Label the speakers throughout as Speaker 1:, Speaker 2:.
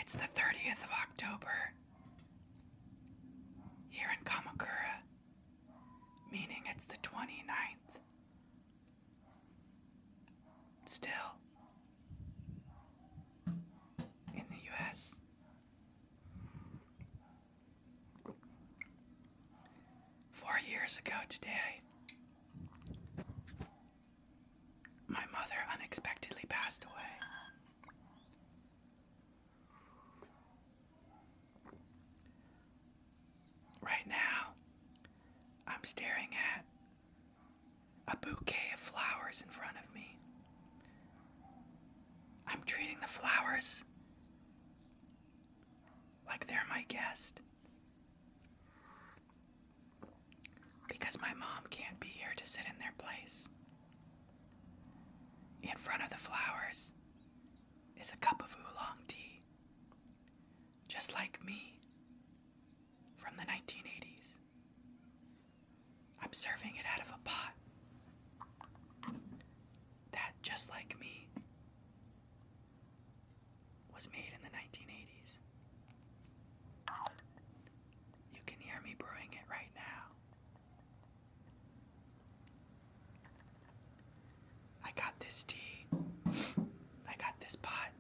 Speaker 1: It's the 30th of October here in Kamakura, meaning it's the 29th. Still in the US. Four years ago today, my mother unexpectedly passed away. Right now, I'm staring at a bouquet of flowers in front of me. I'm treating the flowers like they're my guest. Because my mom can't be here to sit in their place. In front of the flowers is a cup of oolong tea. Just like me from the 1980s. I'm serving it out of a pot. That, just like me, was made in the 1980s. You can hear me brewing it right now. I got this tea. I got this pot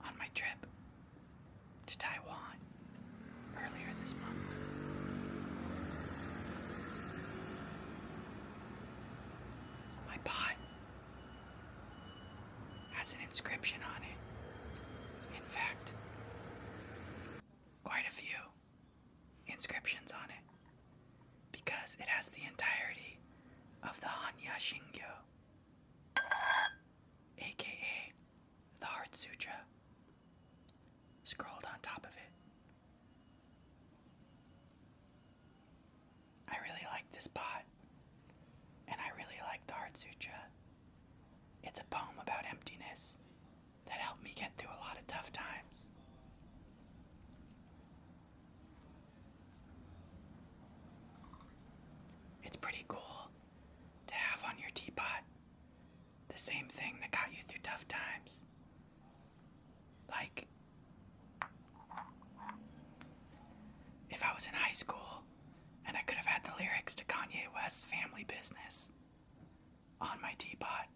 Speaker 1: on my trip to Taiwan earlier this month. My pot has an inscription on it. In fact, quite a few inscriptions on it, because it has the entirety of the Hanya Shingyo, aka the Heart Sutra, scrolled on top of it. I really like this pot, and I really like the Heart Sutra. It's a poem about emptiness that helped me get through a lot of tough times. It's pretty cool to have on your teapot the same thing that got you through tough times. Like, if I was in high school and I could have had the lyrics to Kanye West's Family Business on my teapot,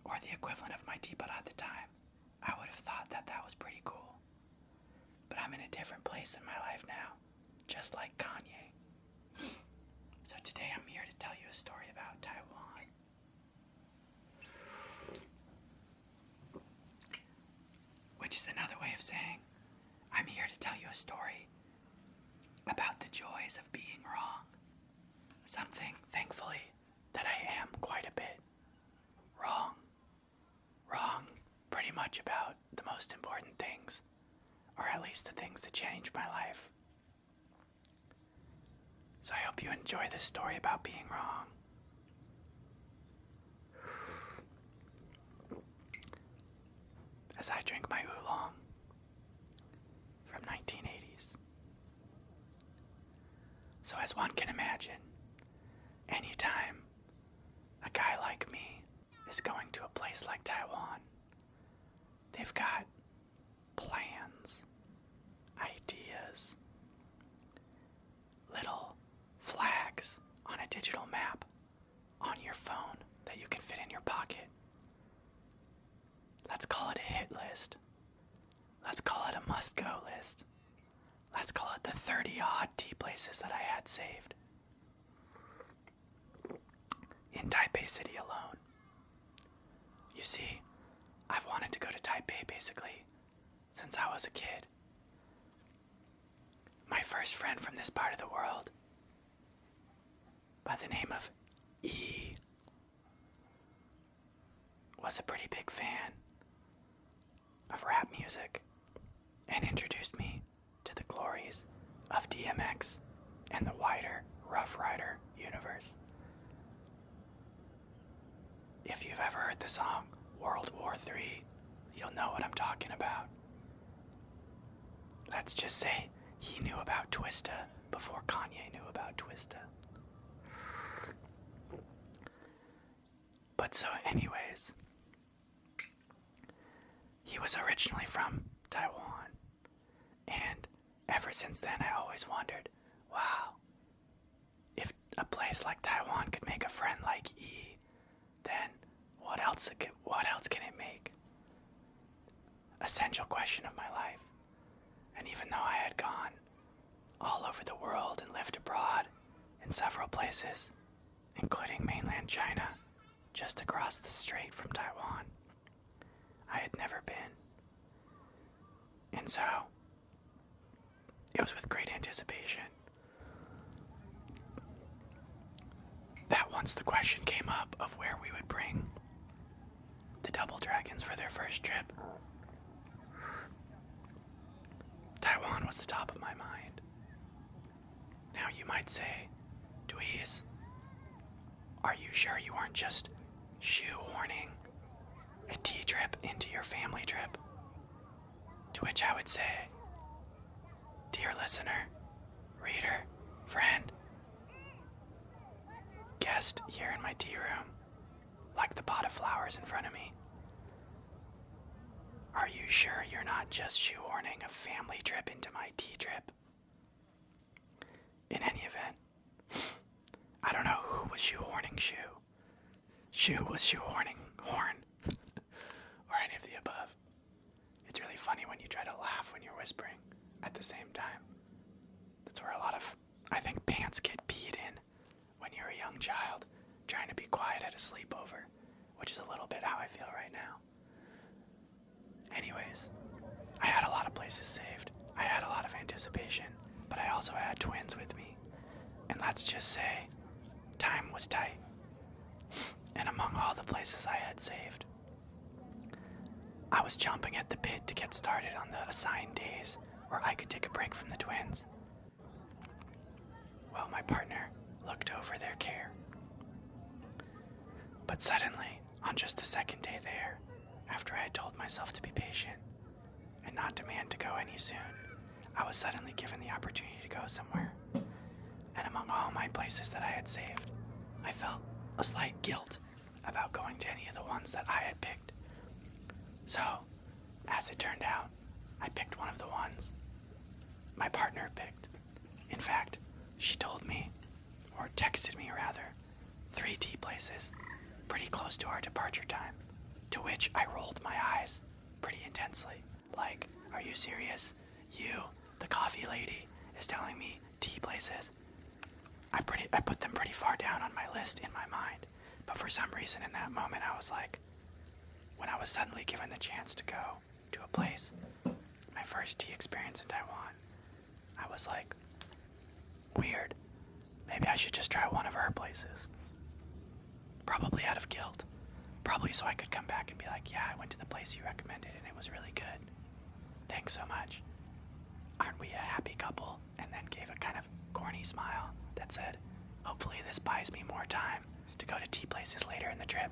Speaker 1: or the equivalent of my teapot at the time, I would have thought that that was pretty cool. But I'm in a different place in my life now, just like Kanye. So today I'm here to tell you a story about Taiwan. Which is another way of saying, I'm here to tell you a story about the joys of being wrong. Something, thankfully, that I am quite a bit wrong. Wrong pretty much about the most important things, or at least the things that changed my life. So I hope you enjoy this story about being wrong. As I drink my oolong from 1980s. So as one can imagine, anytime a guy like me is going to a place like Taiwan, they've got plans, ideas, little flags on a digital map on your phone that you can fit in your pocket. Let's call it a hit list. Let's call it a must-go list. Let's call it the 30-odd tea places that I had saved in Taipei City alone. You see, I've wanted to go to Taipei basically since I was a kid. My first friend from this part of the world, by the name of E, was a pretty big fan of rap music and introduced me to the glories of DMX and the wider Rough Rider universe. If you've ever heard the song World War III, you'll know what I'm talking about. Let's just say he knew about Twista before Kanye knew about Twista. But so anyways, he was originally from Taiwan. And ever since then, I always wondered, wow, if a place like Taiwan could make a friend like E, then what else can it make? Essential question of my life. And even though I had gone all over the world and lived abroad in several places, including mainland China, just across the strait from Taiwan, I had never been. And so, it was with great anticipation that once the question came up of where we would bring the Double Dragons for their first trip, Taiwan was the top of my mind. Now you might say, Dweez, are you sure you aren't just shoehorning a tea trip into your family trip? To which I would say, dear listener, reader, friend, guest here in my tea room, like the pot of flowers in front of me, are you sure you're not just shoehorning a family trip into my tea trip? In any event, I don't know who was shoehorning shoe. Shoe was shoehorning horn. Or any of the above. It's really funny when you try to laugh when you're whispering at the same time. That's where a lot of, I think, pants get peed in when you're a young child trying to be quiet at a sleepover, which is a little bit how I feel right now. Anyways, I had a lot of places saved. I had a lot of anticipation, but I also had twins with me. And let's just say, time was tight. And among all the places I had saved, I was chomping at the bit to get started on the assigned days where I could take a break from the twins. Well, my partner looked over their care. But suddenly, on just the second day there, after I had told myself to be patient and not demand to go any soon, I was suddenly given the opportunity to go somewhere. And among all my places that I had saved, I felt a slight guilt about going to any of the ones that I had picked. So, as it turned out, I picked one of the ones my partner picked. In fact, she told me, or texted me rather, 3 tea places pretty close to our departure time, to which I rolled my eyes pretty intensely. Like, are you serious? You, the coffee lady, is telling me tea places? I put them pretty far down on my list in my mind, but for some reason in that moment I was like, when I was suddenly given the chance to go to a place, my first tea experience in Taiwan, I was like, weird, maybe I should just try one of her places. Probably out of guilt. Probably so I could come back and be like, yeah, I went to the place you recommended and it was really good. Thanks so much. Aren't we a happy couple? And then gave a kind of corny smile that said, hopefully this buys me more time to go to tea places later in the trip.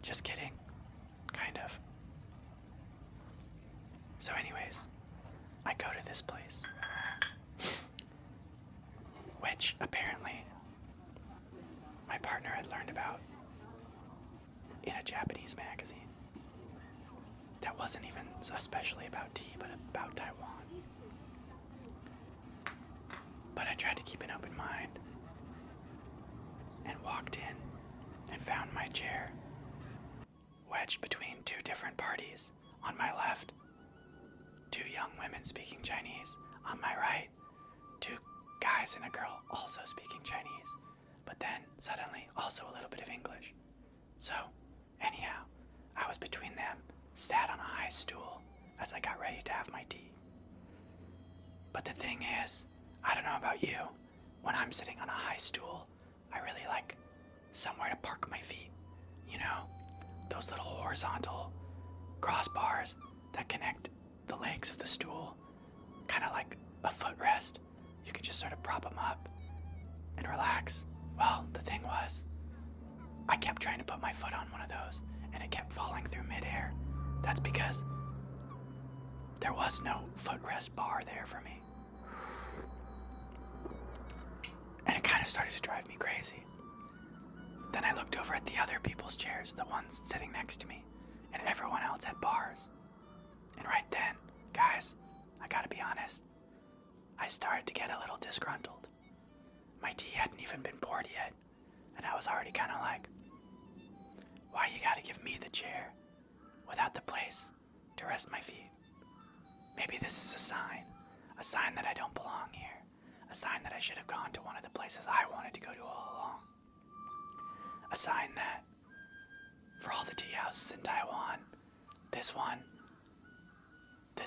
Speaker 1: Just kidding. Kind of. So anyways, I go to this place, which apparently my partner had learned about in a Japanese magazine that wasn't even especially about tea, but about Taiwan. But I tried to keep an open mind and walked in and found my chair wedged between 2 different parties. On my left, 2 young women speaking Chinese. On my right, 2 guys and a girl also speaking Chinese, but then suddenly also a little bit of English. So, anyhow, I was between them, sat on a high stool as I got ready to have my tea. But the thing is, I don't know about you, when I'm sitting on a high stool, I really like somewhere to park my feet. You know, those little horizontal crossbars that connect the legs of the stool, kind of like a footrest. You can just sort of prop them up and relax. Well, the thing was, I kept trying to put my foot on one of those, and it kept falling through midair. That's because there was no footrest bar there for me. And it kind of started to drive me crazy. Then I looked over at the other people's chairs, the ones sitting next to me, and everyone else had bars. And right then, guys, I gotta be honest, I started to get a little disgruntled. My tea hadn't even been poured yet, and I was already kind of like, why you gotta give me the chair without the place to rest my feet? Maybe this is a sign that I don't belong here, a sign that I should have gone to one of the places I wanted to go to all along. A sign that, for all the tea houses in Taiwan, this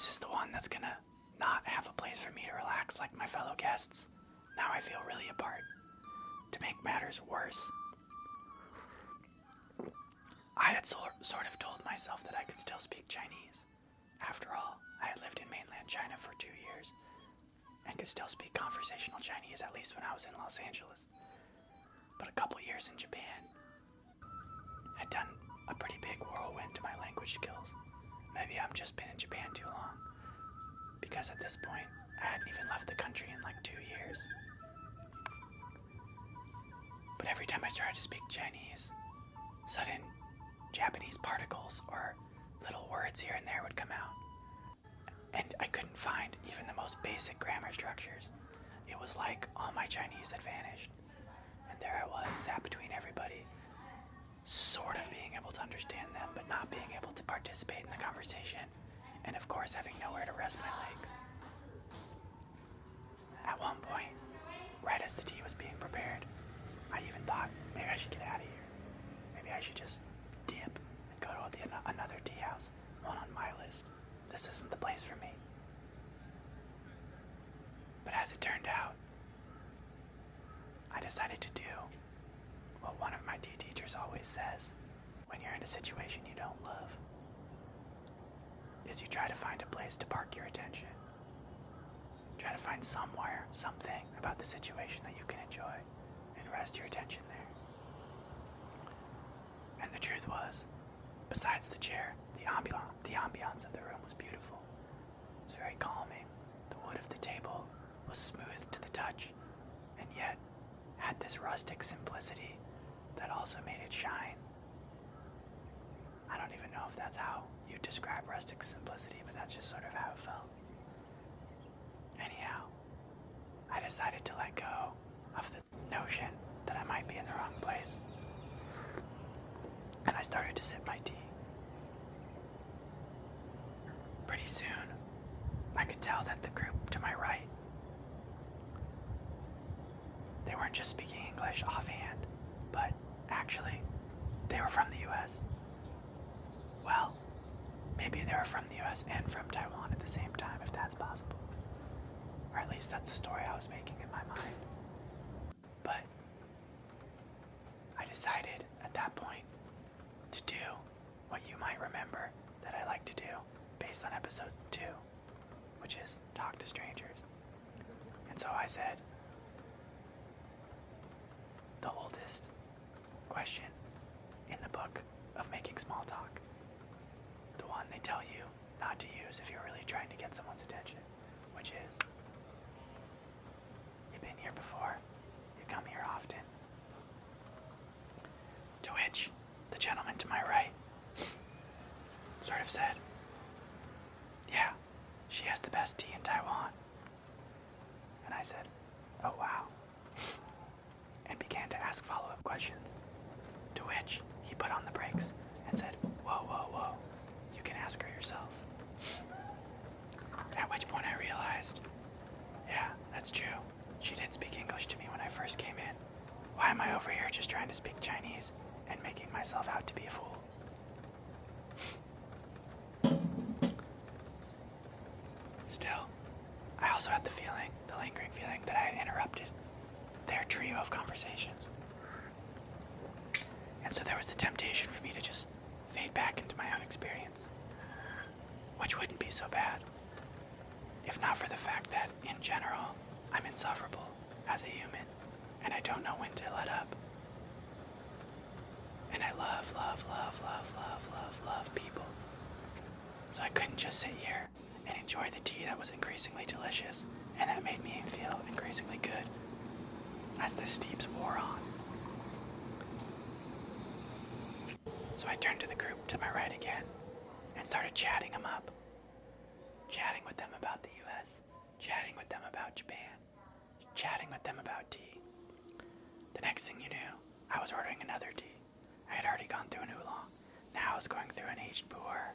Speaker 1: is the one that's gonna not have a place for me to relax like my fellow guests. Now I feel really apart. To make matters worse, I had sort of told myself that I could still speak Chinese. After all, I had lived in mainland China for 2 years and could still speak conversational Chinese, at least when I was in Los Angeles. But a couple years in Japan had done a pretty big whirlwind to my language skills. Maybe I've just been in Japan too long, because at this point, I hadn't even left the country in like 2 years. But every time I started to speak Chinese, sudden Japanese particles or little words here and there would come out. And I couldn't find even the most basic grammar structures. It was like all my Chinese had vanished. And there I was, sat between everybody, sort of being able to understand them, but not being able to participate in the conversation. And of course, having nowhere to rest my legs. At one point, right as the tea was being prepared, I even thought, maybe I should get out of here. Maybe I should just dip and go to another tea house, one on my list. This isn't the place for me. But as it turned out, I decided to do what one of my tea teachers always says when you're in a situation you don't love, is you try to find a place to park your attention. Try to find somewhere, something about the situation that you can enjoy and rest your attention there. And the truth was, besides the chair, the ambiance of the room was beautiful. It was very calming. The wood of the table was smooth to the touch, and yet had this rustic simplicity that also made it shine. I don't even know if that's how you describe rustic simplicity, but that's just sort of how it felt. Anyhow, I decided to let go of the notion that I might be in the wrong place. And I started to sip my tea. Pretty soon, I could tell that the group to my right, they weren't just speaking English offhand, but actually, they were from the US. Well, maybe they were from the US and from Taiwan at the same time, if that's possible. Or at least that's the story I was making in my mind. But I decided at that point to do what you might remember that I like to do based on episode 2, which is talk to strangers. And so I said, the oldest question in the book of making small talk, the one they tell you not to use if you're really trying to get someone's attention, which is, you've been here before, you come here often. To which the gentleman to my right sort of said, yeah, she has the best tea in Taiwan. And I said, oh wow, and began to ask follow-up questions, to which he put on the brakes and said, whoa, whoa, whoa, you can ask her yourself. At which point I realized, yeah, that's true. She did speak English to me when I first came in. Why am I over here just trying to speak Chinese and making myself out to be a fool? Still, I also had the lingering feeling that I had interrupted their trio of conversations. And so there was the temptation for me to just fade back into my own experience, which wouldn't be so bad, if not for the fact that, in general, I'm insufferable as a human, and I don't know when to let up. And I love people. So I couldn't just sit here and enjoy the tea that was increasingly delicious, and that made me feel increasingly good as the steeps wore on. So I turned to the group to my right again and started chatting them up. Chatting with them about the US, chatting with them about Japan, chatting with them about tea. The next thing you knew, I was ordering another tea. I had already gone through an oolong. Now I was going through an aged pu'er.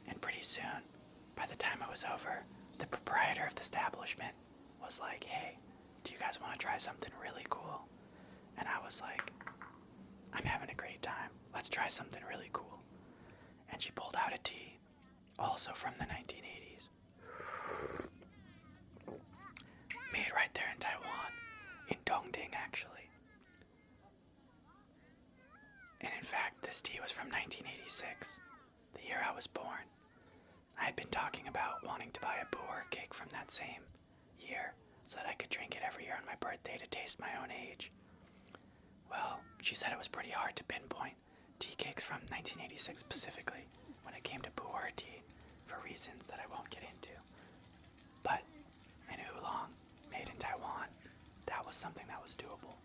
Speaker 1: And pretty soon, by the time it was over, the proprietor of the establishment was like, "Hey, do you guys want to try something really cool?" And I was like, "I'm having a great time. Let's try something really cool." And she pulled out a tea, also from the 1980s. Made right there in Taiwan, in Dongding actually. And in fact, this tea was from 1986, the year I was born. I had been talking about wanting to buy a pu'er cake from that same year so that I could drink it every year on my birthday to taste my own age. Well, she said it was pretty hard to pinpoint tea cakes from 1986 specifically when it came to pu'er tea for reasons that I won't get into. But an oolong made in Taiwan, that was something that was doable.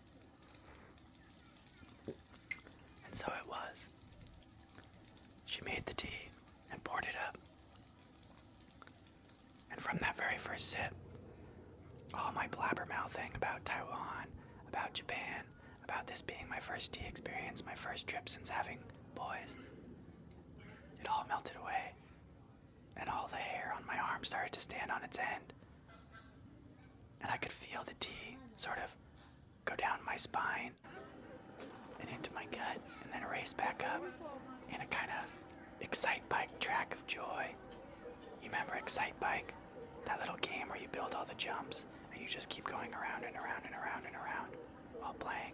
Speaker 1: And so it was. She made the tea and poured it up. And from that very first sip, all my blabbermouthing about Taiwan, about Japan, about this being my first tea experience, my first trip since having boys, it all melted away. And all the hair on my arm started to stand on its end. And I could feel the tea sort of go down my spine and into my gut and then race back up in a kind of Excite Bike track of joy. You remember Excite Bike? That little game where you build all the jumps and you just keep going around and around and around and around while playing.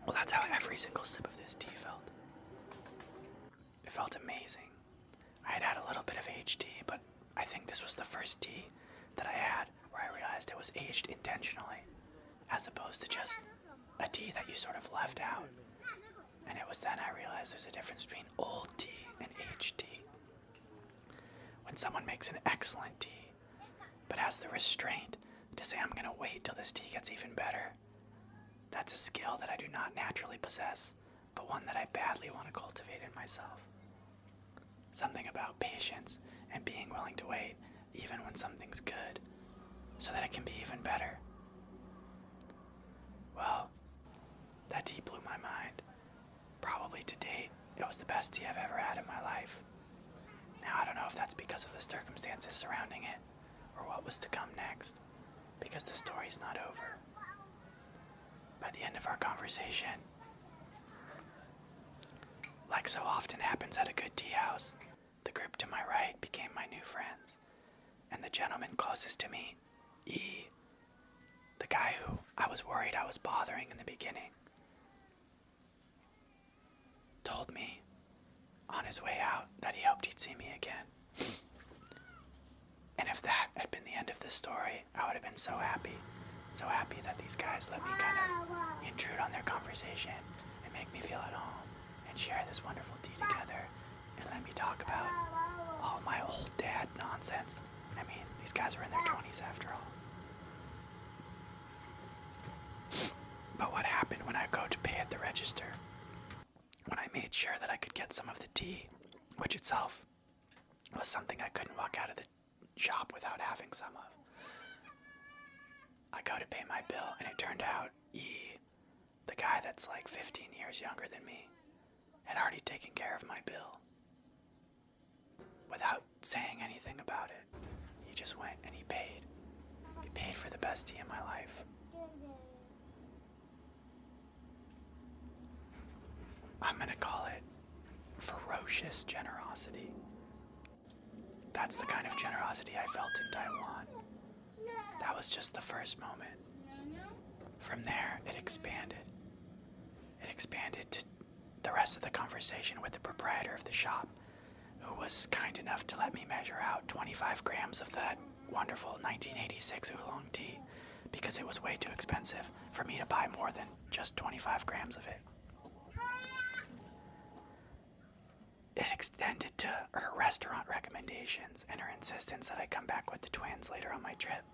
Speaker 1: Well, that's how every single sip of this tea felt. It felt amazing. I had had a little bit of aged tea, but I think this was the first tea that I had where I realized it was aged intentionally, as opposed to just a tea that you sort of left out. And it was then I realized there's a difference between old tea and aged tea. When someone makes an excellent tea, but has the restraint to say, "I'm gonna wait till this tea gets even better," that's a skill that I do not naturally possess, but one that I badly want to cultivate in myself. Something about patience and being willing to wait, even when something's good, so that it can be even better. Well, that tea blew my mind. Probably to date, it was the best tea I've ever had in my life. Now, I don't know if that's because of the circumstances surrounding it, or what was to come next, because the story's not over. By the end of our conversation, like so often happens at a good tea house, the group to my right became my new friends, and the gentleman closest to me, E, the guy who I was worried I was bothering in the beginning, told me on his way out that he hoped he'd see me again. And if that had been the end of the story, I would have been so happy that these guys let me kind of intrude on their conversation and make me feel at home and share this wonderful tea together and let me talk about all my old dad nonsense. I mean, these guys are in their 20s after all. But what happened when I go to pay at the register? When I made sure that I could get some of the tea, which itself was something I couldn't walk out of the shop without having some of. I go to pay my bill, and it turned out E, the guy that's like 15 years younger than me, had already taken care of my bill. Without saying anything about it, he just went and he paid. He paid for the best tea in my life. I'm gonna call it ferocious generosity. That's the kind of generosity I felt in Taiwan. That was just the first moment. From there, it expanded. It expanded to the rest of the conversation with the proprietor of the shop, who was kind enough to let me measure out 25 grams of that wonderful 1986 oolong tea, because it was way too expensive for me to buy more than just 25 grams of it. It extended to her restaurant recommendations and her insistence that I come back with the twins later on my trip.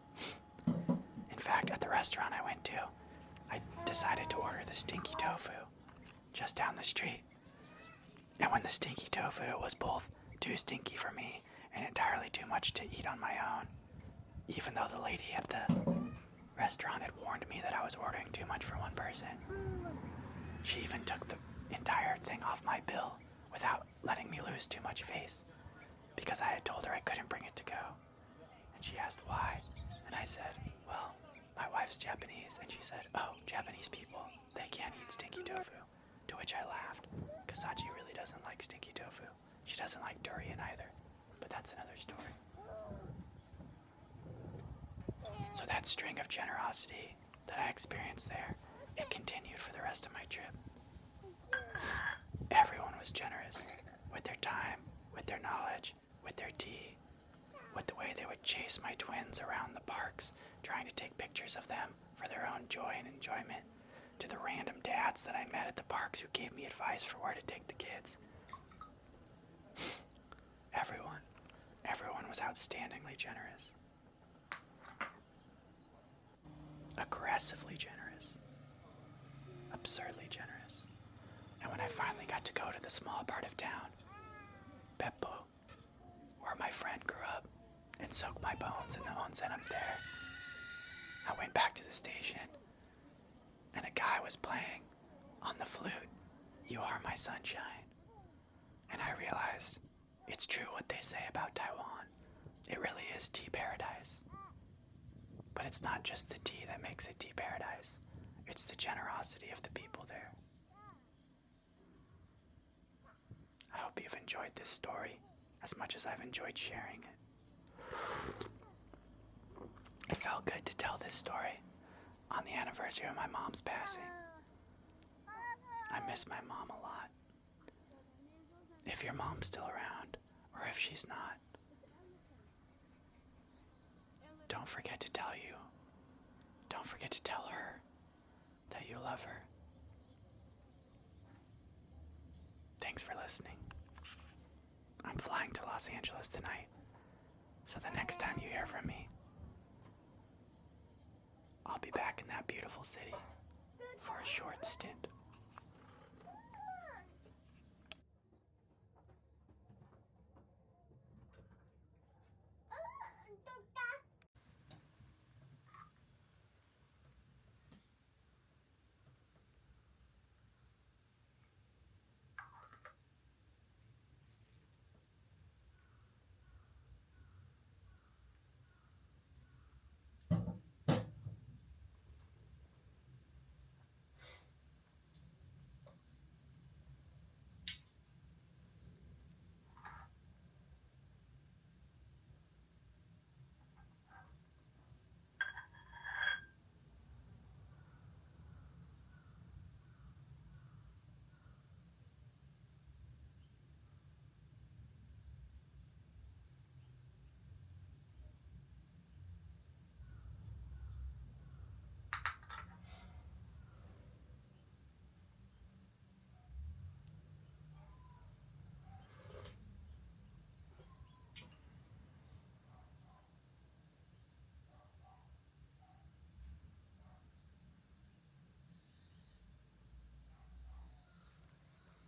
Speaker 1: In fact, at the restaurant I went to, I decided to order the stinky tofu just down the street. And when the stinky tofu was both too stinky for me and entirely too much to eat on my own, even though the lady at the restaurant had warned me that I was ordering too much for one person, she even took the entire thing off my bill without letting me lose too much face, because I had told her I couldn't bring it to go. And she asked why, and I said, well, my wife's Japanese, and she said, oh, Japanese people, they can't eat stinky tofu. To which I laughed, because Sachi really doesn't like stinky tofu. She doesn't like durian either, but that's another story. So that string of generosity that I experienced there, it continued for the rest of my trip. Everyone was generous, with their time, with their knowledge, with their tea, with the way they would chase my twins around the parks, trying to take pictures of them for their own joy and enjoyment, to the random dads that I met at the parks who gave me advice for where to take the kids. Everyone was outstandingly generous. Aggressively generous. Absurdly generous. And when I finally got to go to the small part of town, Beppo, where my friend grew up, and soaked my bones in the onsen up there, I went back to the station, and a guy was playing on the flute, "You Are My Sunshine." And I realized it's true what they say about Taiwan. It really is tea paradise. But it's not just the tea that makes it tea paradise. It's the generosity of the people there. I hope you've enjoyed this story as much as I've enjoyed sharing it. It felt good to tell this story on the anniversary of my mom's passing. I miss my mom a lot. If your mom's still around, or if she's not, don't forget to tell her that you love her. Thanks for listening. I'm flying to Los Angeles tonight, so the next time you hear from me, I'll be back in that beautiful city for a short stint.